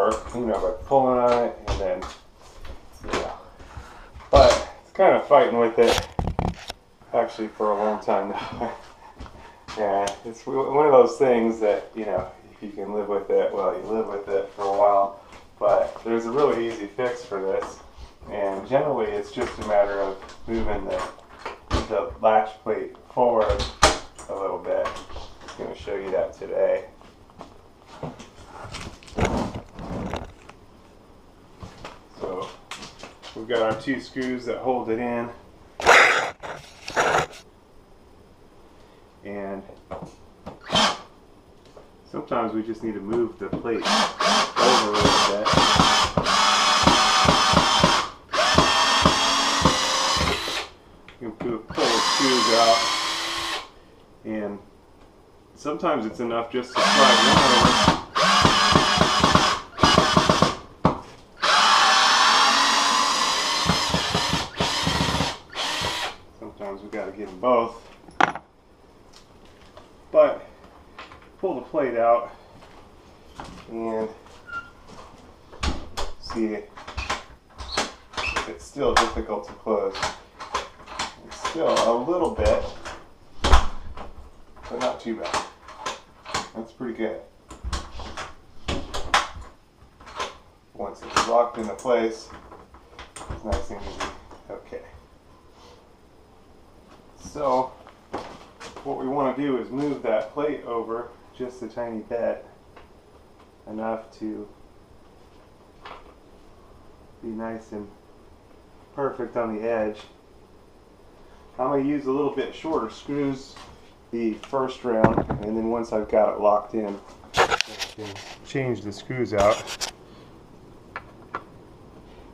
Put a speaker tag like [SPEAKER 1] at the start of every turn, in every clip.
[SPEAKER 1] work, you know, by pulling on it and then, you know. But it's kind of fighting with it actually for a long time now. Yeah, it's one of those things that, you know, if you can live with it, well, you live with it for a while. But there's a really easy fix for this. And generally it's just a matter of moving the latch plate forward a little bit. I'm going to show you that today. So we've got our 2 screws that hold it in. And sometimes we just need to move the plate over a little bit. You can pull the screws out, and sometimes it's enough just to slide one over. Sometimes we got to get them both. But pull the plate out and see it's still difficult to close. It's still a little bit, but not too bad. That's pretty good. Once it's locked into place, it's nice and easy. Okay. So what we want to do is move that plate over just a tiny bit, enough to be nice and perfect on the edge. I'm going to use a little bit shorter screws the first round, and then once I've got it locked in, I can change the screws out.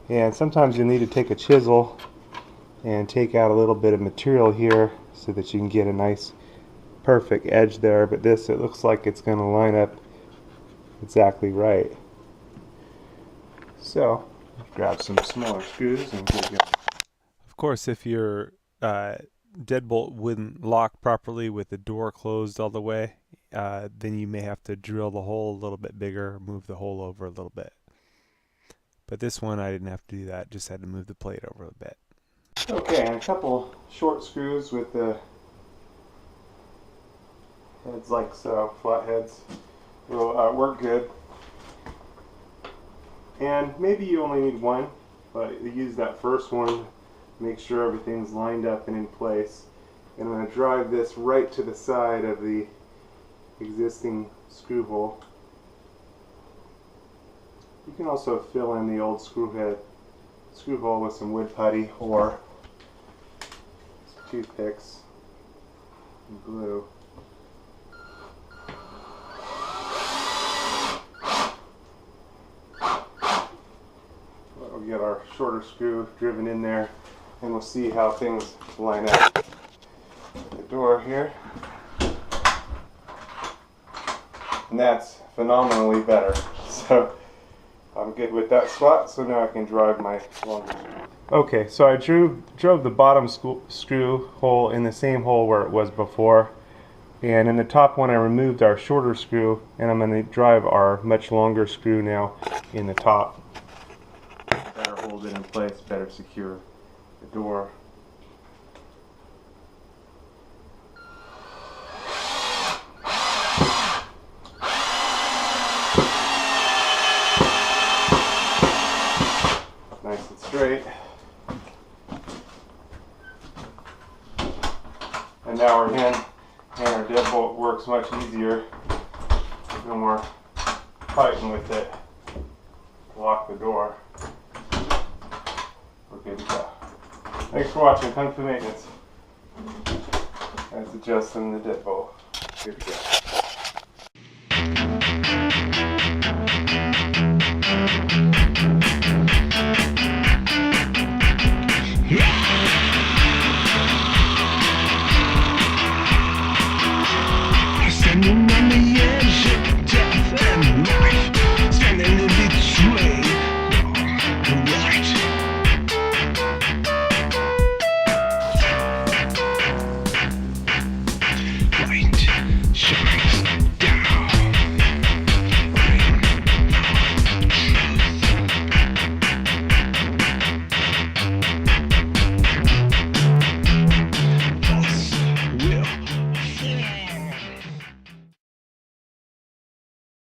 [SPEAKER 1] And sometimes you'll need to take a chisel and take out a little bit of material here so that you can get a nice perfect edge there, but this, it looks like it's going to line up exactly right. So grab some smaller screws and get going. Of course, if your deadbolt wouldn't lock properly with the door closed all the way, then you may have to drill the hole a little bit bigger, move the hole over a little bit. But this one I didn't have to do that, just had to move the plate over a bit. Okay, and a couple short screws with the heads like so, flat heads, will work good. And maybe you only need one, but you use that first one, make sure everything's lined up and in place. And I'm going to drive this right to the side of the existing screw hole. You can also fill in the old screw hole with some wood putty or toothpicks and glue. We'll get our shorter screw driven in there, and we'll see how things line up. The door here, and that's phenomenally better. So I'm good with that spot, so now I can drive my longer screw. Okay, so I drove the bottom screw hole in the same hole where it was before, and in the top one I removed our shorter screw, and I'm going to drive our much longer screw now in the top. Better hold it in place, better secure the door. Nice and straight. And now we're in, and our deadbolt works much easier. No more fighting with it to lock the door. We're good to go. Thanks for watching Kung Fu Maintenance. That's adjusting the deadbolt. Good to go.